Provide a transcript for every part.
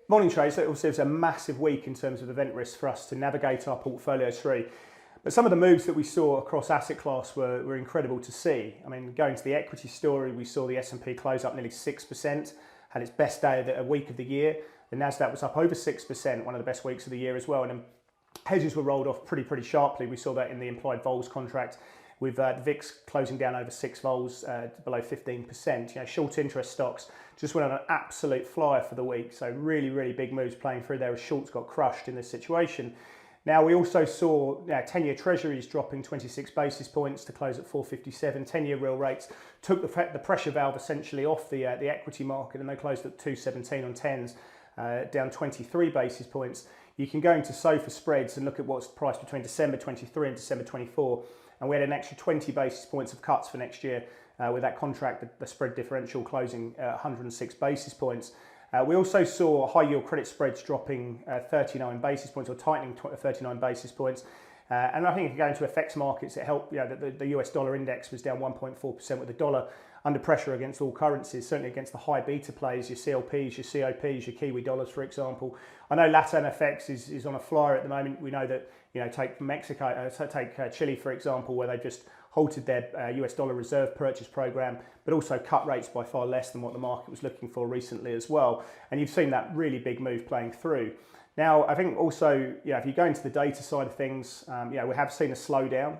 Morning trades, so obviously it was a massive week in terms of event risk for us to navigate our portfolios through. But some of the moves that we saw across asset class were incredible to see. I mean, going to the equity story, we saw the S&P close up nearly 6%, had its best day of the week of the year. The Nasdaq was up over 6%, one of the best weeks of the year as well. And then hedges were rolled off pretty sharply. We saw that in the implied vols contract, with the VIX closing down over 6 vols, below 15%. You know, short interest stocks just went on an absolute flyer for the week. So really big moves playing through there as shorts got crushed in this situation. Now we also saw 10-year treasuries dropping 26 basis points to close at 457. 10-year real rates took the pressure valve essentially off the equity market, and they closed at 217 on 10s, down 23 basis points. You can go into SOFR spreads and look at what's priced between December 23 and December 24. And we had an extra 20 basis points of cuts for next year with that contract, the spread differential closing at 106 basis points. We also saw high yield credit spreads dropping 39 basis points, or tightening 39 basis points. And I think if you go into FX markets, it helped. The US dollar index was down 1.4% with the dollar under pressure against all currencies, certainly against the high beta plays, your CLPs, your COPs, your Kiwi dollars, for example. I know LATAM FX is on a flyer at the moment. We know that, take Mexico, take Chile, for example, where they just halted their US dollar reserve purchase program, but also cut rates by far less than what the market was looking for recently as well. And you've seen that really big move playing through. Now, I think also, if you go into the data side of things, we have seen a slowdown.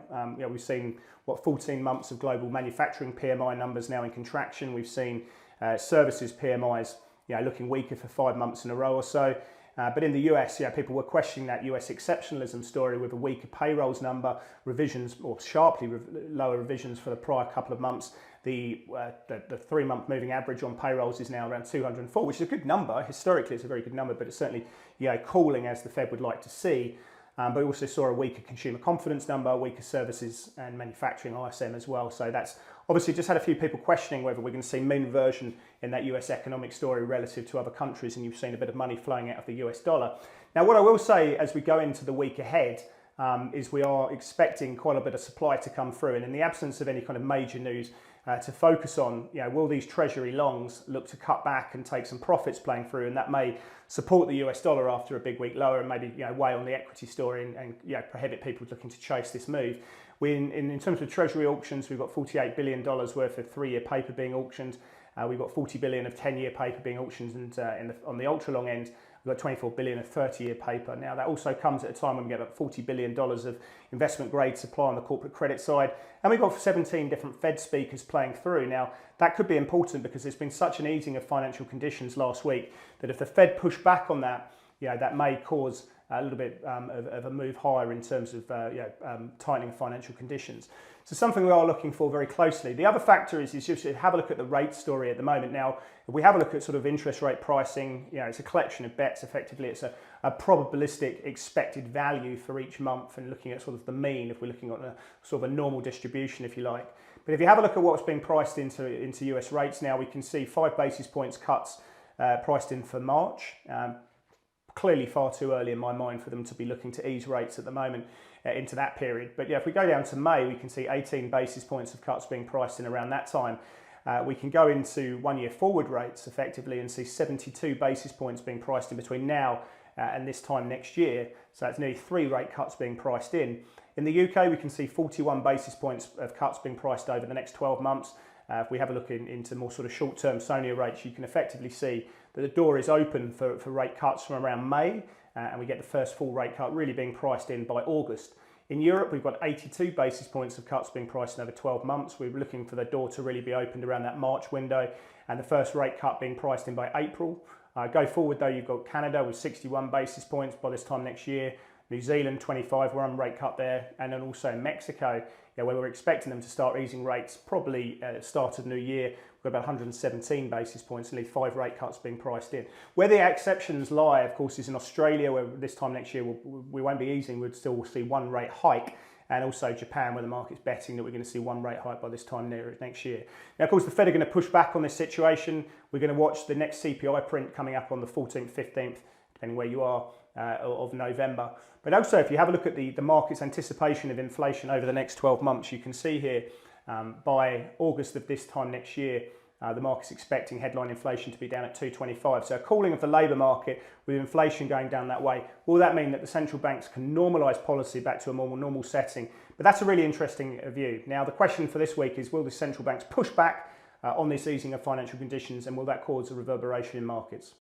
We've seen 14 months of global manufacturing PMI numbers now in contraction. We've seen services PMIs, looking weaker for 5 months in a row or so. But in the US, people were questioning that US exceptionalism story with a weaker payrolls number, revisions, or sharply lower revisions for the prior couple of months. The 3-month moving average on payrolls is now around 204, which is a good number. Historically, it's a very good number, but it's certainly cooling as the Fed would like to see. But we also saw a weaker consumer confidence number, weaker services and manufacturing ISM as well. So that's obviously just had a few people questioning whether we're going to see mean reversion in that US economic story relative to other countries, and you've seen a bit of money flowing out of the US dollar. Now, what I will say as we go into the week ahead is we are expecting quite a bit of supply to come through, and in the absence of any kind of major news to focus on, will these treasury longs look to cut back and take some profits playing through, and that may support the US dollar after a big week lower, and maybe weigh on the equity story and prohibit people looking to chase this move. In terms of treasury auctions, we've got $48 billion worth of 3-year paper being auctioned. We've got 40 billion of 10-year paper being auctioned, and on the ultra long end, we've got 24 billion of 30-year paper. Now that also comes at a time when we get about $40 billion of investment grade supply on the corporate credit side, and we've got 17 different Fed speakers playing through. Now that could be important because there's been such an easing of financial conditions last week that if the Fed push back on that, that may cause a little bit of a move higher in terms of tightening financial conditions. So something we are looking for very closely. The other factor is just to have a look at the rate story at the moment. Now, if we have a look at sort of interest rate pricing, it's a collection of bets. Effectively, it's a probabilistic expected value for each month, and looking at sort of the mean if we're looking at a sort of a normal distribution, if you like. But if you have a look at what's being priced into US rates now, we can see 5 basis points cuts priced in for March. Clearly far too early in my mind for them to be looking to ease rates at the moment into that period. But if we go down to May, we can see 18 basis points of cuts being priced in around that time. We can go into 1-year forward rates effectively and see 72 basis points being priced in between now and this time next year. So that's nearly 3 rate cuts being priced in. In the UK, we can see 41 basis points of cuts being priced over the next 12 months. If we have a look into more sort of short-term SONIA rates, you can effectively see that the door is open for rate cuts from around May, and we get the first full rate cut really being priced in by August. In Europe, we've got 82 basis points of cuts being priced in over 12 months. We're looking for the door to really be opened around that March window, and the first rate cut being priced in by April. Go forward though, you've got Canada with 61 basis points by this time next year, New Zealand 25, we're on rate cut there, and then also Mexico, where we're expecting them to start easing rates probably at the start of the new year. We've got about 117 basis points, nearly 5 rate cuts being priced in. Where the exceptions lie, of course, is in Australia, where this time next year we won't be easing, we'd still see 1 rate hike, and also Japan, where the market's betting that we're going to see 1 rate hike by this time next year. Now, of course, the Fed are going to push back on this situation. We're going to watch the next CPI print coming up on the 14th, 15th, depending where you are, of November. But also, if you have a look at the market's anticipation of inflation over the next 12 months, you can see here by August of this time next year, The market's expecting headline inflation to be down at 2.25. So a cooling of the labour market with inflation going down that way, will that mean that the central banks can normalise policy back to a more normal setting? But that's a really interesting view. Now, the question for this week is, will the central banks push back on this easing of financial conditions, and will that cause a reverberation in markets?